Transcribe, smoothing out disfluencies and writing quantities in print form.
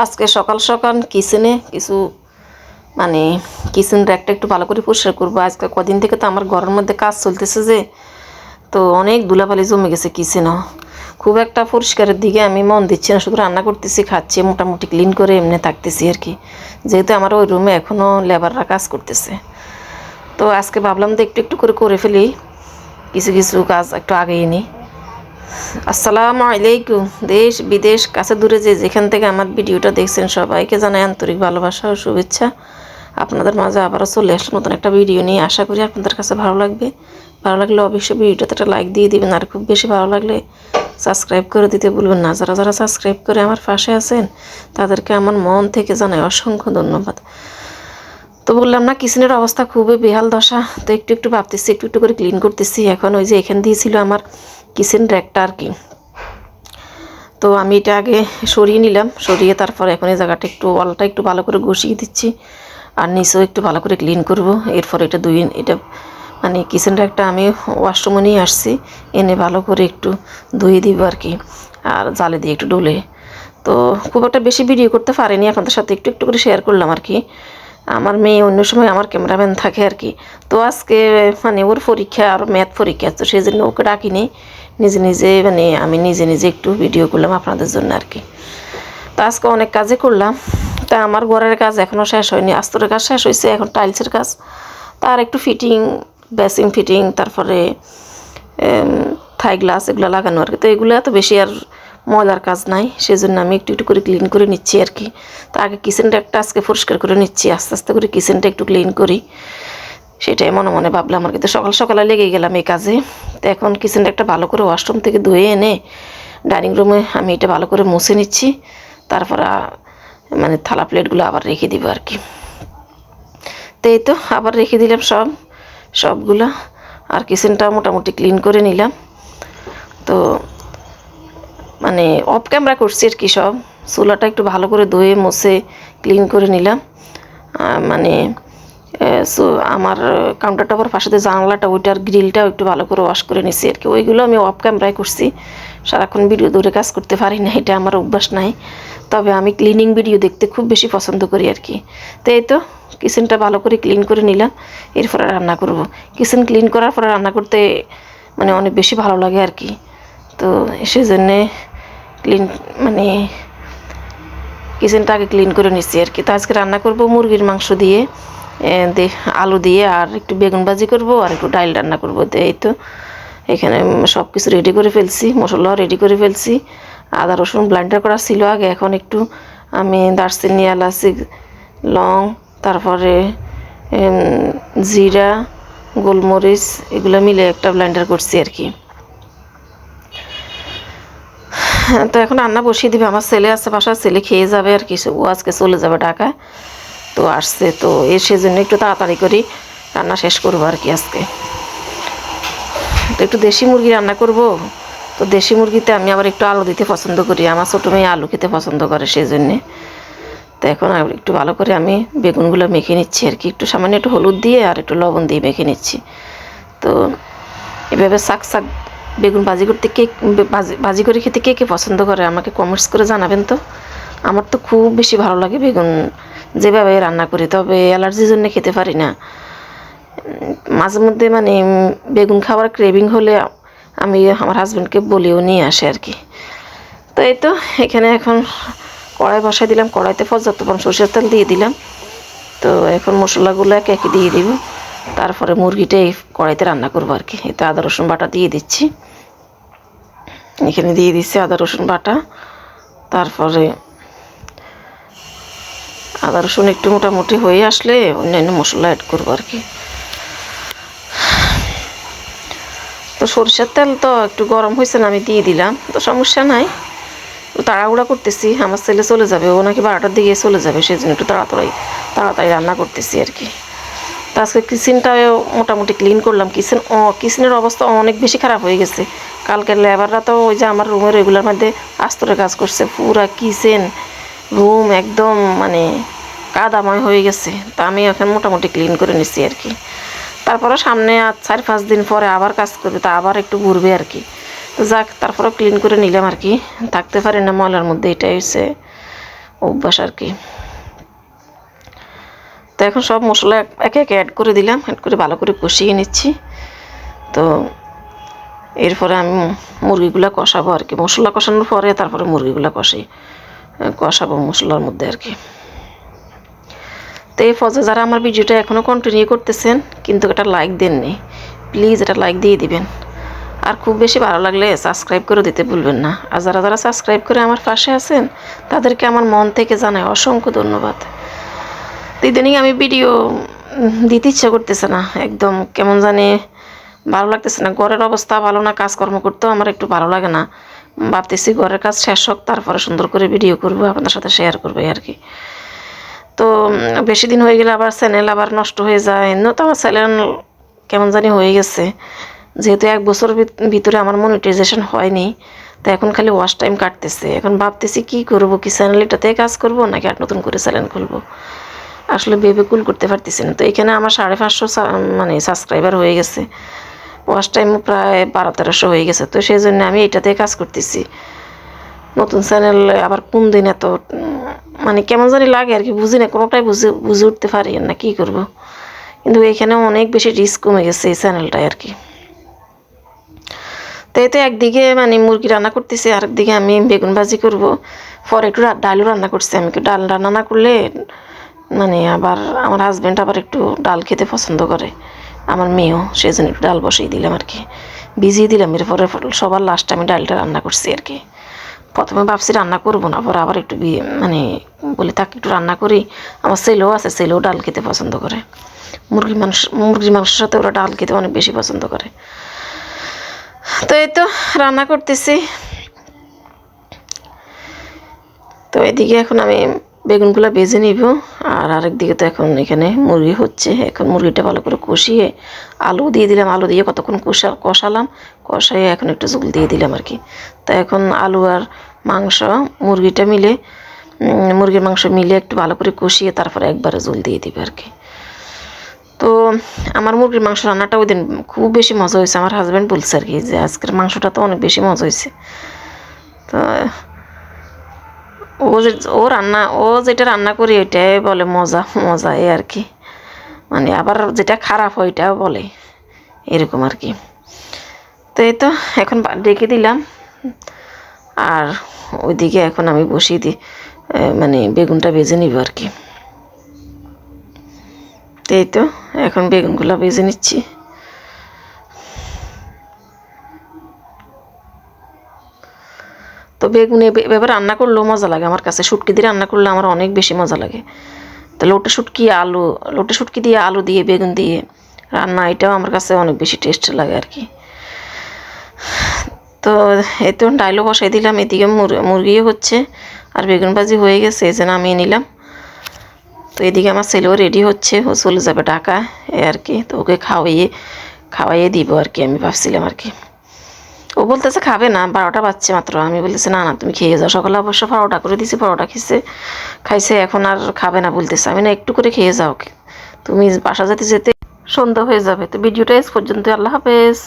আজকে সকাল সকাল কিচেনে কিছু মানে কিচেন র্যাকটা একটু ভালো করে পরিষ্কার করবো। আজকে কদিন থেকে তো আমার ঘরের মধ্যে কাজ চলতেছে যে, তো অনেক ধুলাবালি জমে গেছে কিচেনও। খুব একটা পরিষ্কারের দিকে আমি মন দিচ্ছি না, শুধু রান্না করতেছি, খাচ্ছি, মোটামুটি ক্লিন করে এমনি থাকতেছি আর কি, যেহেতু আমার ওই রুমে এখনও লেবাররা কাজ করতেছে। তো আজকে ভাবলাম যে একটু একটু করে ফেলি, কিছু কিছু কাজ একটু আগেই নিই। আসসালামু আলাইকুম। দেশ বিদেশ কাছে দূরে যে যেখান থেকে আমার ভিডিওটা দেখছেন সবাইকে জানাই আন্তরিক ভালোবাসা ও শুভেচ্ছা। আপনাদের মাঝে আবারও চলে আসলে নতুন একটা ভিডিও নিয়ে, আশা করি আপনাদের কাছে ভালো লাগবে। ভালো লাগলে অবশ্যই ভিডিওটাতে একটা লাইক দিয়ে দিবেন, আর খুব বেশি ভালো লাগলে সাবস্ক্রাইব করে দিতে ভুলবেন না। যারা যারা সাবস্ক্রাইব করে আমার পাশে আছেন তাদেরকে আমার মন থেকে জানাই অসংখ্য ধন্যবাদ। তো বললাম না, কিচেনের অবস্থা খুবই বেহাল দশা। তো একটু একটু ভাবতেছি, একটু একটু করে ক্লিন করতেছি। এখন ওই যে এখান দিয়েছিল আমার কিচেন র্যাকটা আর কি, তো আমি এটা আগে সরিয়ে নিলাম, সরিয়ে তারপর এখন এই জায়গাটা একটু ওয়ালটা একটু ভালো করে ঘষিয়ে দিচ্ছি, আর নিচেও একটু ভালো করে ক্লিন করব। এরপর এটা এটা মানে কিচেন র্যাকটা আমি ওয়াশরুমে নিয়ে আসছি, এনে ভালো করে একটু ধুয়ে দিব আর কি, আর জালে দিয়ে একটু ডলে। তো খুব একটা বেশি ভিডিও করতে পারিনি, আপনাদের সাথে একটু একটু করে শেয়ার করলাম আর কি। আমার মেয়ে অন্য সময় আমার ক্যামেরাম্যান থাকে আর কি। তো আজকে মানে ওর পরীক্ষা, আর ম্যাথ পরীক্ষা, তো সেই জন্য ওকে ডাকিনি, নিজে নিজে মানে আমি নিজে নিজে একটু ভিডিও করলাম আপনাদের জন্য আর কি। তো আজকে অনেক কাজে করলাম। তা আমার ঘরের কাজ এখনও শেষ হয়নি, আস্তরের কাজ শেষ হয়েছে, এখন টাইলসের কাজ, তার একটু ফিটিং, বেসিং ফিটিং, তারপরে থাই গ্লাস এগুলো লাগানো আর কি। তো এগুলো এত বেশি আর ময়লার কাজ নাই, সেজন্য আমি একটু একটু করে ক্লিন করে নিচ্ছি আর কি। তো আগে কিচেনটা একটা আজকে পরিষ্কার করে নিচ্ছি, আস্তে আস্তে করে কিচেনটা একটু ক্লিন করি, সেটাই মনে মনে ভাবলাম আর কি। তো সকাল সকালে লেগে গেলাম এই কাজে। তো এখন কিচেনটা একটা ভালো করে ওয়াশরুম থেকে ধুয়ে এনে ডাইনিং রুমে আমি এটা ভালো করে মুছে নিচ্ছি, তারপর মানে থালা প্লেটগুলো আবার রেখে দিব আর কি। তো এই তো আবার রেখে দিলাম সবগুলো, আর কিচেনটা মোটামুটি ক্লিন করে নিলাম। তো মানে অফ ক্যামেরা করছি আর কি, সব চুলাটা একটু ভালো করে ধুয়ে মুছে ক্লিন করে নিলাম। মানে সো আমার কাউন্টার টপের পাশে যে জানলাটা, ওইটার গ্রিলটাও একটু ভালো করে ওয়াশ করে নিচ্ছি আর কি। ওইগুলো আমি অফ ক্যামেরায় করছি, সারাক্ষণ ভিডিও দূরে কাজ করতে পারি না, এটা আমার অভ্যাস নাই। তবে আমি ক্লিনিং ভিডিও দেখতে খুব বেশি পছন্দ করি আর কি। তো এই তো কিচেনটা ভালো করে ক্লিন করে নিলাম, এরপরে রান্না করব। কিচেন ক্লিন করার পরে রান্না করতে মানে অনেক বেশি ভালো লাগে আর কি। তো সেজন্যে মানে কিচেনটা আগে ক্লিন করে নিচ্ছি আর কি। তো আজকে রান্না করব মুরগির মাংস দিয়ে, আলু দিয়ে, আর একটু বেগুন ভাজি করব, আর একটু ডাল রান্না করবো। তো এই তো এখানে সব কিছু রেডি করে ফেলছি, মশলাও রেডি করে ফেলছি। আদা রসুন ব্লেন্ডার করা ছিল আগে, এখন একটু আমি দারচিনি, এলাচি, লং, তারপরে জিরা, গোলমরিচ এগুলো মিলে একটা ব্লেন্ডার করছি আর কি। তো এখন রান্না বসিয়ে দিবে। আমার ছেলে আছে বাসায়, ছেলে খেয়ে যাবে আর কি, ও আজকে চলে যাবে ঢাকায়। তো আসছে, তো সেজন্য একটু তাড়াতাড়ি করে রান্না শেষ করবো আর কি আজকে। তো একটু দেশি মুরগি রান্না করব। তো দেশি মুরগিতে আমি আবার একটু আলু দিতে পছন্দ করি, আমার ছোটো মেয়ে আলু খেতে পছন্দ করে, সেই জন্যে। তো এখন একটু ভালো করে আমি বেগুনগুলো মেখে নিচ্ছি আর কি, একটু সামান্য একটু হলুদ দিয়ে আর একটু লবণ দিয়ে মেখে নিচ্ছি। তো এভাবে শাক বেগুন ভাজি করতে ভাজি করে খেতে কে কে পছন্দ করে আমাকে কমেন্টস করে জানাবেন তো। আমার তো খুব বেশি ভালো লাগে বেগুন যেভাবে রান্না করি, তবে অ্যালার্জির জন্য খেতে পারি না। মাঝে মধ্যে মানে বেগুন খাবার ক্রেভিং হলে আমি আমার হাজব্যান্ডকে বলিও নিয়ে আসে আর কি। তো এই তো এখানে এখন কড়াই বসাই দিলাম, কড়াইতে পর্যাপ্ত পরিমাণ সরষের তেল দিয়ে দিলাম। তো এখন মশলাগুলো একে একে দিয়ে দিব, তারপরে মুরগিটা এই কড়াইতে রান্না করবো আর কি। এতে আদা রসুন বাটা দিয়ে দিচ্ছি, এখানে দিয়ে দিচ্ছি আদা রসুন বাটা। তারপরে আদা রসুন একটু মোটামুটি হয়ে আসলে অন্যান্য মশলা অ্যাড করবো আর কি। তো সরষের তেল তো একটু গরম হয়েছে না, আমি দিয়ে দিলাম, তো সমস্যা নাই। তো তাড়াহুড়া করতেছি, আমার ছেলে চলে যাবে, ও নাকি 12টার দিকে চলে যাবে, সেই জন্য একটু তাড়াতাড়ি রান্না করতেছি আর কি। তো আজকে কিচেনটাও মোটামুটি ক্লিন করলাম। কিচেনের অবস্থা অনেক বেশি খারাপ হয়ে গেছে। কালকে লেবাররা তো ওই যে আমার রুমের রেগুলার মধ্যে আস্তরে কাজ করছে, পুরা কিচেন রুম একদম মানে কাদাময় হয়ে গেছে। তা আমি এখন মোটামুটি ক্লিন করে নিচ্ছি আর কি। তারপরে সামনে আর 4-5 দিন পরে আবার কাজ করবে, তা আবার একটু ঘুরবে আর কি। তো যাক, তারপরে ক্লিন করে নিলাম আর কি, থাকতে পারি না ময়লার মধ্যে, এটাই হচ্ছে অভ্যাস আর কি। তো এখন সব মশলা একে একে অ্যাড করে দিলাম, অ্যাড করে ভালো করে কষিয়ে নিচ্ছি। তো এরপরে আমি মুরগিগুলো কষাবো আর কি, মশলা কষানোর পরে তারপরে মুরগিগুলো কষাবো মশলার মধ্যে আর কি। তো এই ফজে যারা আমার ভিডিওটা এখনও কন্টিনিউ করতেছেন কিন্তু এটা লাইক দেননি, প্লিজ এটা লাইক দিয়ে দিবেন। আর খুব বেশি ভালো লাগলে সাবস্ক্রাইব করে দিতে ভুলবেন না। আর যারা যারা সাবস্ক্রাইব করে আমার পাশে আছেন তাদেরকে আমার মন থেকে জানাই অসংখ্য ধন্যবাদ। তো ইদানিং আমি ভিডিও দিতে ইচ্ছা করতেছে না, একদম কেমন জানি ভালো লাগতেছে না, ঘরের অবস্থা ভালো না, কাজকর্ম করতেও আমার একটু ভালো লাগে না। ভাবতেছি ঘরের কাজ শেষ হোক তারপরে সুন্দর করে ভিডিও করবো, আপনাদের সাথে শেয়ার করবো আর কি। তো বেশি দিন হয়ে গেলে আবার চ্যানেল আবার নষ্ট হয়ে যায়, এমনিও তো আমার চ্যানেল কেমন জানি হয়ে গেছে, যেহেতু 1 বছর ভিতরে আমার মনিটাইজেশন হয়নি। তো এখন খালি ওয়াচ টাইম কাটতেছে। এখন ভাবতেছি কি করব, কি চ্যানেল এটাতে কাজ করব নাকি আর নতুন করে চ্যানেল খুলবো, আসলে ভেবে কুল করতে পারতেছি না। তো এখানে আমার 550 মানে সাবস্ক্রাইবার হয়ে গেছে, ওয়াচ টাইমও প্রায় 1200-1300 হয়ে গেছে। তো সেই জন্য আমি এটাতে কাজ করতেছি। নতুন চ্যানেল আবার কোন দিন এত মানে কেমন জানি লাগে আর কি, বুঝি না, কোনোটাই বুঝে উঠতে পারি না কী করব। কিন্তু এখানে অনেক বেশি রিস্ক কমে গেছে এই চ্যানেলটায় আর কি। তো এতে একদিকে মানে মুরগি রান্না করতেছি, আরেকদিকে আমি বেগুন ভাজি করব। পরে একটু ডালও রান্না করছি। আমি একটু ডাল রান্না না করলে মানে আবার আমার হাজব্যান্ড আবার একটু ডাল খেতে পছন্দ করে, আমার মেয়েও, সেই জন্য একটু ডাল বসিয়ে দিলাম আর কি, ভিজিয়ে দিলাম। এরপরে সবার লাস্টে আমি ডালটা রান্না করছি আর কি। প্রথমে ভাবছি রান্না করবো না, পরে আবার একটু মানে বলি তাকে একটু রান্না করি। আমার ছেলেও আছে, ছেলেও ডাল খেতে পছন্দ করে, মুরগির মাংসের সাথে ওরা ডাল খেতে অনেক বেশি পছন্দ করে। তো এই তো রান্না করতেছি। তো এদিকে এখন আমি বেগুনগুলো ভেজে নিব, আর আরেকদিকে তো এখন এখানে মুরগি হচ্ছে। এখন মুরগিটা ভালো করে কষিয়ে আলু দিয়ে দিলাম, আলু দিয়ে কতক্ষণ কষালাম, কষাইয়ে এখন একটু ঝোল দিয়ে দিলাম আর কি। তো এখন আলু আর মাংস মুরগিটা মিলে মুরগির মাংস মিলে একটু ভালো করে কষিয়ে তারপরে একবারে ঝোল দিয়ে দিবে আর কি। তো আমার মুরগির মাংস রান্নাটা ওই দিন খুব বেশি মজা হয়েছে, আমার হাজব্যান্ড বলছে আর কি যে আজকের মাংসটা তো অনেক বেশি মজা হয়েছে। তো ও যেটা রান্না করি ওইটাই বলে মজা মজা, এই আর কি। মানে আবার যেটা খারাপ হয় ওইটাও বলে, এরকম আর কি। তো এই তো এখন ডেকে দিলাম, আর ওইদিকে এখন আমি বসিয়ে দিই মানে বেগুনটা ভেজে নিব আর কি। তো এই তো এখন বেগুনগুলো ভেজে নিচ্ছি। তো বেগুন এভাবে রান্না করলেও মজা লাগে আমার কাছে, শুটকি দিয়ে রান্না করলে আমার অনেক বেশি মজা লাগে। তো লোটে শুটকি দিয়ে আলু দিয়ে বেগুন দিয়ে রান্না, এটাও আমার কাছে অনেক বেশি টেস্ট লাগে আর কি। তো এই তো ডাইলও বসাই দিলাম, এদিকে মুরগিও হচ্ছে আর বেগুন ভাজি হয়ে গেছে, এই যে নামিয়ে নিলাম। তো এদিকে আমার ছেলেও রেডি হচ্ছে, ও চলে যাবে ঢাকা, এই আর কি। তো ওকে খাওয়াইয়ে দিব আর কি, আমি ভাবছিলাম আর কি। ও বলতেছে খাবে না, 12টা বাজছে মাত্র। আমি বলতেছি না না তুমি খেয়ে যাও। সকালে অবশ্য পরোটা করে দিছি, পরোটা খাইছে, এখন আর খাবে না বলতেছে। আমি না একটু করে খেয়ে যাও, তুমি বাসা যেতে যেতে সন্ধ্যা হয়ে যাবে। তো ভিডিওটা পর্যন্ত, আল্লাহ হাফেজ।